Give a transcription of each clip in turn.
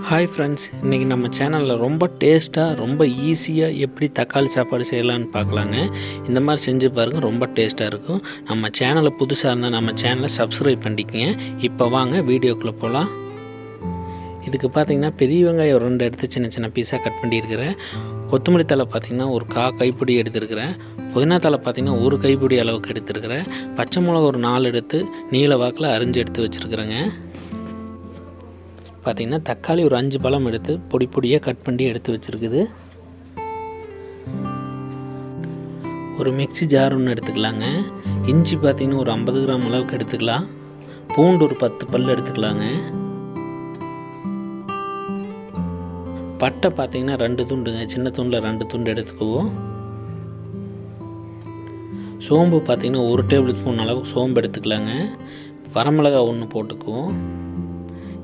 Hi friends, இன்றைக்கி நம்ம சேனலில் ரொம்ப டேஸ்ட்டாக ரொம்ப ஈஸியாக எப்படி தக்காளி சாப்பாடு செய்யலான்னு பார்க்கலாங்க. இந்த மாதிரி செஞ்சு பாருங்கள், ரொம்ப டேஸ்ட்டாக இருக்கும். நம்ம சேனலை புதுசாக இருந்தால் நம்ம சேனலை சப்ஸ்கிரைப் பண்ணிக்கங்க. இப்போ வாங்க வீடியோக்குள்ளே போகலாம். இதுக்கு பார்த்திங்கன்னா பெரிய வெங்காயம் 2 எடுத்து சின்ன சின்ன பீஸாக கட் பண்ணியிருக்கிறேன். கொத்தமல்லி தழை பார்த்திங்கன்னா ஒரு கைப்பிடி எடுத்துருக்கிறேன். புதினா தழை பார்த்திங்கன்னா ஒரு கைப்பிடி அளவுக்கு எடுத்துருக்கிறேன். பச்சை மிளகா ஒரு 4 எடுத்து நீல வாக்கில் அரிஞ்சு எடுத்து வச்சுருக்குறேங்க. பார்த்திங்கன்னா தக்காளி ஒரு 5 பழம் எடுத்து பொடி பொடியாக கட் பண்ணி எடுத்து வச்சுருக்குது. ஒரு மிக்ஸி ஜார் ஒன்று எடுத்துக்கலாங்க. இஞ்சி பார்த்திங்கன்னா ஒரு 50 கிராம் அளவுக்கு எடுத்துக்கலாம். பூண்டு ஒரு 10 பல் எடுத்துக்கலாங்க. பட்டை பார்த்திங்கன்னா 2 துண்டுங்க, சின்ன துண்டில் 2 துண்டு எடுத்துக்குவோம். சோம்பு பார்த்திங்கன்னா 1 டேபிள் ஸ்பூன் அளவுக்கு சோம்பு எடுத்துக்கலாங்க. வரமிளகா 1 போட்டுக்குவோம்.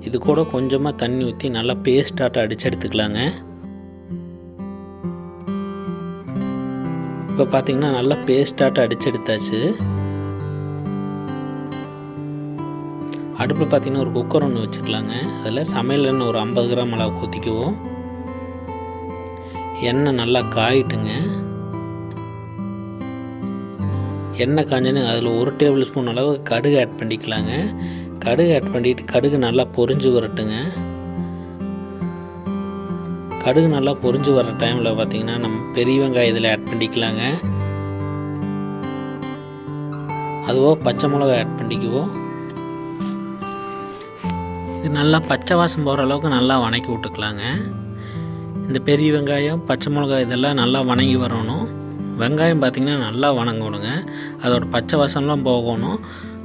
இது கூட கொஞ்சமாக தண்ணி ஊற்றி நல்லா பேஸ்டாட்ட அடித்து எடுத்துக்கலாங்க. இப்போ பார்த்திங்கன்னா நல்லா பேஸ்டாட்ட அடித்து எடுத்தாச்சு. அடுப்பில் பார்த்திங்கன்னா ஒரு குக்கர் ஒன்று வச்சுக்கலாங்க. அதில் சமையல் எண்ணெய் ஒரு 50 கிராம் அளவுக்கு ஊற்றிக்குவோம். எண்ணெய் நல்லா காயிட்டுங்க. எண்ணெய் காஞ்சோன்னு அதில் 1 டேபிள் ஸ்பூன் அளவு கடுகு ஆட் பண்ணிக்கலாங்க. கடுகு ஆட் பண்ணிவிட்டு கடுகு நல்லா பொரிஞ்சு வரட்டுங்க. கடுகு நல்லா பொரிஞ்சு வர டைமில் பார்த்திங்கன்னா நம்ம பெரிய வெங்காயம் இதில் ஆட் பண்ணிக்கலாங்க. அதுவோ பச்சை மிளகா ஆட் பண்ணிக்குவோம். இது நல்லா பச்சை வாசம் போகிற அளவுக்கு நல்லா வணக்கி விட்டுக்கலாங்க. இந்த பெரிய வெங்காயம் பச்சை மிளகாய் இதெல்லாம் நல்லா வணங்கி வரணும். வெங்காயம் பார்த்திங்கன்னா நல்லா வணங்கணுங்க. அதோட பச்சை வாசம்லாம் போகணும்.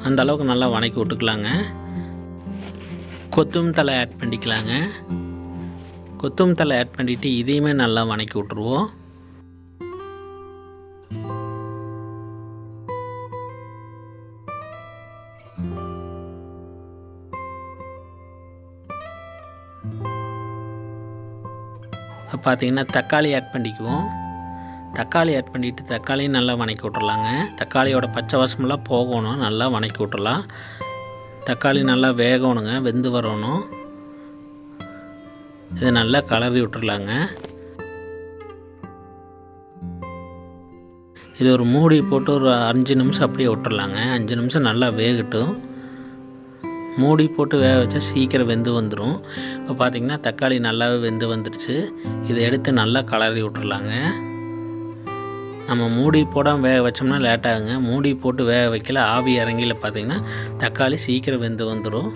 அந்த அளவுக்கு நல்லா வணக்கி விட்டுக்கலாங்க. கொத்தமல்லி தழை ஆட் பண்ணிக்கலாங்க. கொத்தமல்லி தழை ஆட் பண்ணிவிட்டு இதையுமே நல்லா வணக்கி விட்ருவோம். பார்த்திங்கன்னா தக்காளி ஆட் பண்ணிக்குவோம். தக்காளி ஆட் பண்ணிவிட்டு தக்காளியும் நல்லா வணக்கி விட்றலாங்க. தக்காளியோட பச்சை வாசமெல்லாம் போகணும். நல்லா வணக்கி விட்றலாம். தக்காளி நல்லா வேகணுங்க, வெந்து வரணும். இதை நல்லா கலரி விட்டுறலாங்க. இது ஒரு மூடி போட்டு ஒரு 5 நிமிஷம் அப்படியே விட்டுறலாங்க. 5 நிமிஷம் நல்லா வேகட்டும். மூடி போட்டு வேக வச்சா சீக்கிரம் வெந்து வந்துடும். இப்போ பார்த்திங்கன்னா தக்காளி நல்லாவே வெந்து வந்துடுச்சு. இதை எடுத்து நல்லா கலரி விட்டுறலாங்க. நம்ம மூடி போடாமல் வேக வச்சோம்னா லேட் ஆகுங்க. மூடி போட்டு வேக வைக்கல, ஆவி இறங்கில பார்த்திங்கன்னா தக்காளி சீக்கிரம் வெந்து வந்துடும்.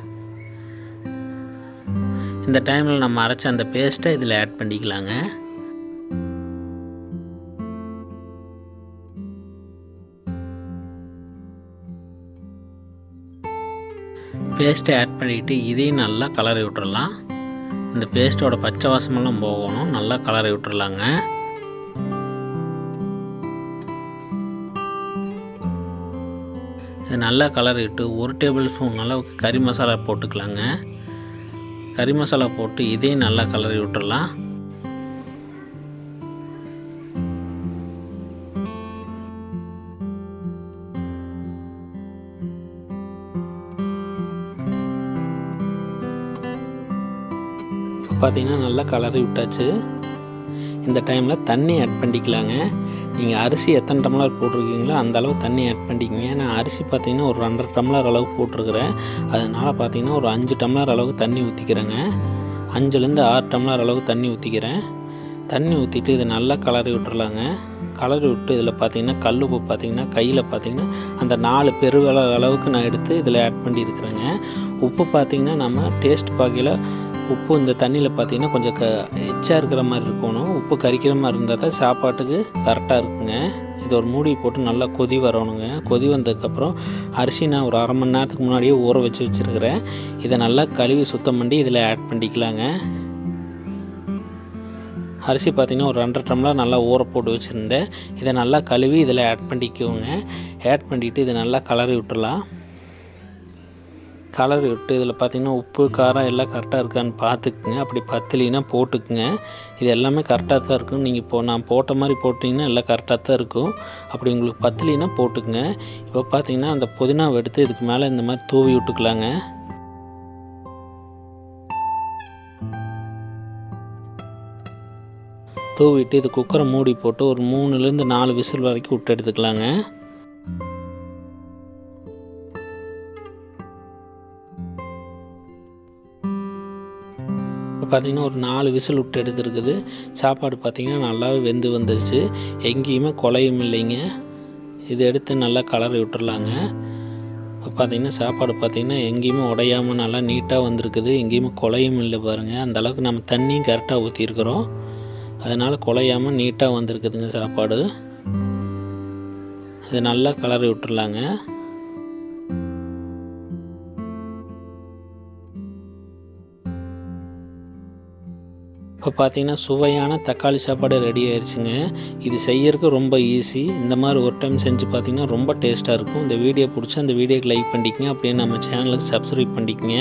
இந்த டைமில் நம்ம அரைச்ச அந்த பேஸ்ட்டை இதில் ஆட் பண்ணிக்கலாங்க. பேஸ்ட்டை ஆட் பண்ணிவிட்டு இதையும் நல்லா கலரி விட்டுறலாம். இந்த பேஸ்ட்டோட பச்சை வாசமெல்லாம் போகணும். நல்லா கலரி விட்டுறலாங்க. இது நல்லா கலரிட்டு 1 டேபிள் ஸ்பூன் அளவுக்கு கறி மசாலா போட்டுக்கலாங்க. கறி மசாலா போட்டு இதையும் நல்லா கலரி விட்டுறலாம். இப்போ பார்த்திங்கன்னா நல்லா கலரி விட்டாச்சு. இந்த டைமில் தண்ணி ஆட் பண்ணிக்கலாங்க. நீங்கள் அரிசி எத்தனை டம்ளர் போட்டிருக்கீங்களோ அந்த அளவு தண்ணி ஆட் பண்ணிக்கிங்க. நான் அரிசி பார்த்திங்கன்னா ஒரு 2.5 டம்ளர் அளவுக்கு போட்டிருக்கிறேன். அதனால் பார்த்திங்கன்னா ஒரு 5 டம்ளர் அளவுக்கு தண்ணி ஊற்றிக்கிறேங்க. 5லேருந்து 6 டம்ளர் அளவுக்கு தண்ணி ஊற்றிக்கிறேன். தண்ணி ஊற்றிட்டு இதை நல்லா கலரி விட்டுறலாங்க. கலரி விட்டு இதில் பார்த்திங்கன்னா கல் உப்பு பார்த்திங்கன்னா கையில் பார்த்திங்கன்னா அந்த 4 பெருவிரல் அளவுக்கு நான் எடுத்து இதில் ஆட் பண்ணியிருக்கிறேங்க. உப்பு பார்த்திங்கன்னா நம்ம டேஸ்ட் பார்க்கையில் உப்பு இந்த தண்ணியில் பார்த்திங்கன்னா கொஞ்சம் எச்சா இருக்கிற மாதிரி இருக்கணும். உப்பு கரிக்கிற மாதிரி இருந்தால் தான் சாப்பாட்டுக்கு கரெக்டாக இருக்குங்க. இது ஒரு மூடி போட்டு நல்லா கொதி வரணுங்க. கொதி வந்ததுக்கப்புறம் அரிசி நான் ஒரு 1/2 மணி நேரத்துக்கு முன்னாடியே ஊற வச்சுருக்கிறேன். இதை நல்லா கழுவி சுத்தம் பண்ணி இதில் ஆட் பண்ணிக்கலாங்க. அரிசி பார்த்திங்கன்னா ஒரு 2.5 டம்ளர் நல்லா ஊற போட்டு வச்சுருந்தேன். இதை நல்லா கழுவி இதில் ஆட் பண்ணிக்கோங்க. ஆட் பண்ணிவிட்டு இதை நல்லா கலரி விட்டுறலாம். கலரி விட்டு இதில் பார்த்திங்கன்னா உப்பு காரம் எல்லாம் கரெக்டாக இருக்கான்னு பார்த்துக்குங்க. அப்படி பத்தலைன்னா போட்டுக்குங்க. இது எல்லாமே கரெக்டாக தான் இருக்கும். நீங்கள் நான் போட்ட மாதிரி போட்டிங்கன்னா எல்லாம் கரெக்டாக தான் இருக்கும். அப்படி உங்களுக்கு பத்தலைன்னா போட்டுக்குங்க. இப்போ பார்த்திங்கன்னா அந்த புதினாவை எடுத்து இதுக்கு மேலே இந்த மாதிரி தூவி விட்டுக்கலாங்க. தூவிட்டு இது குக்கரை மூடி போட்டு ஒரு 3லேருந்து 4 விசில் வரைக்கும் விட்டு எடுத்துக்கலாங்க. இப்போ பார்த்திங்கன்னா ஒரு 4 விசில் விட்டு எடுத்துருக்குது. சாப்பாடு பார்த்திங்கன்னா நல்லாவே வெந்து வந்துருச்சு. எங்கேயுமே குழையும் இல்லைங்க. இதை எடுத்து நல்லா கலரி விட்டுறலாங்க. இப்போ பார்த்திங்கன்னா சாப்பாடு பார்த்திங்கன்னா எங்கேயுமே உடையாமல் நல்லா நீட்டாக வந்திருக்குது. எங்கேயுமே குழையும் இல்லை பாருங்கள். அந்தளவுக்கு நம்ம தண்ணியும் கரெக்டாக ஊற்றிருக்கிறோம். அதனால் குழையாமல் நீட்டாக வந்திருக்குதுங்க சாப்பாடு. இதை நல்லா கலரி விட்டுறலாங்க. இப்போ பார்த்திங்கன்னா சுவையான தக்காளி சாப்பாடு ரெடி ஆயிடுச்சுங்க. இது செய்யறதுக்கு ரொம்ப ஈஸி. இந்த மாதிரி ஒரு டைம் செஞ்சு பார்த்திங்கன்னா ரொம்ப டேஸ்ட்டாக இருக்கும். இந்த வீடியோ பிடிச்சா அந்த வீடியோக்கு லைக் பண்ணிக்கங்க. அப்படியே நம்ம சேனலுக்கு சப்ஸ்கிரைப் பண்ணிக்கங்க.